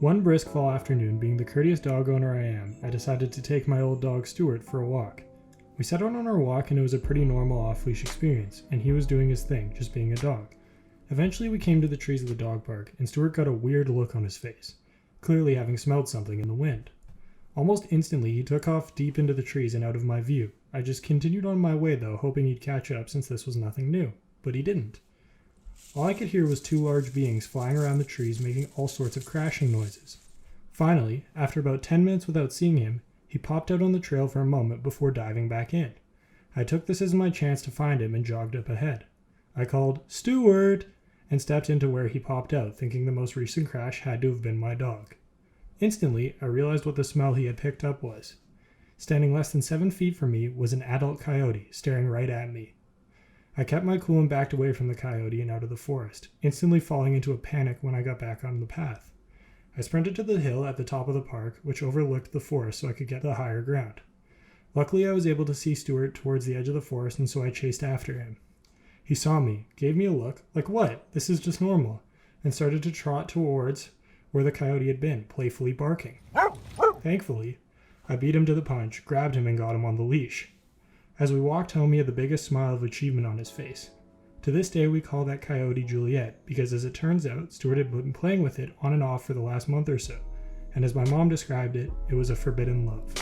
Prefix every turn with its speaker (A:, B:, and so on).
A: One brisk fall afternoon, being the courteous dog owner I am, I decided to take my old dog Stuart for a walk. We set out on our walk and it was a pretty normal off-leash experience, and he was doing his thing, just being a dog. Eventually we came to the trees of the dog park, and Stuart got a weird look on his face, clearly having smelled something in the wind. Almost instantly he took off deep into the trees and out of my view. I just continued on my way though, hoping he'd catch up since this was nothing new, but he didn't. All I could hear was two large beings flying around the trees making all sorts of crashing noises. Finally, after about 10 minutes without seeing him, he popped out on the trail for a moment before diving back in. I took this as my chance to find him and jogged up ahead. I called, "Stuart!" and stepped into where he popped out, thinking the most recent crash had to have been my dog. Instantly, I realized what the smell he had picked up was. Standing less than 7 feet from me was an adult coyote staring right at me. I kept my cool and backed away from the coyote and out of the forest, instantly falling into a panic when I got back on the path. I sprinted to the hill at the top of the park, which overlooked the forest so I could get the higher ground. Luckily, I was able to see Stuart towards the edge of the forest, and so I chased after him. He saw me, gave me a look, like what? This is just normal, and started to trot towards where the coyote had been, playfully barking. Thankfully, I beat him to the punch, grabbed him, and got him on the leash. As we walked home, he had the biggest smile of achievement on his face. To this day, we call that coyote Juliet, because as it turns out, Stuart had been playing with it on and off for the last month or so, and as my mom described it, it was a forbidden love.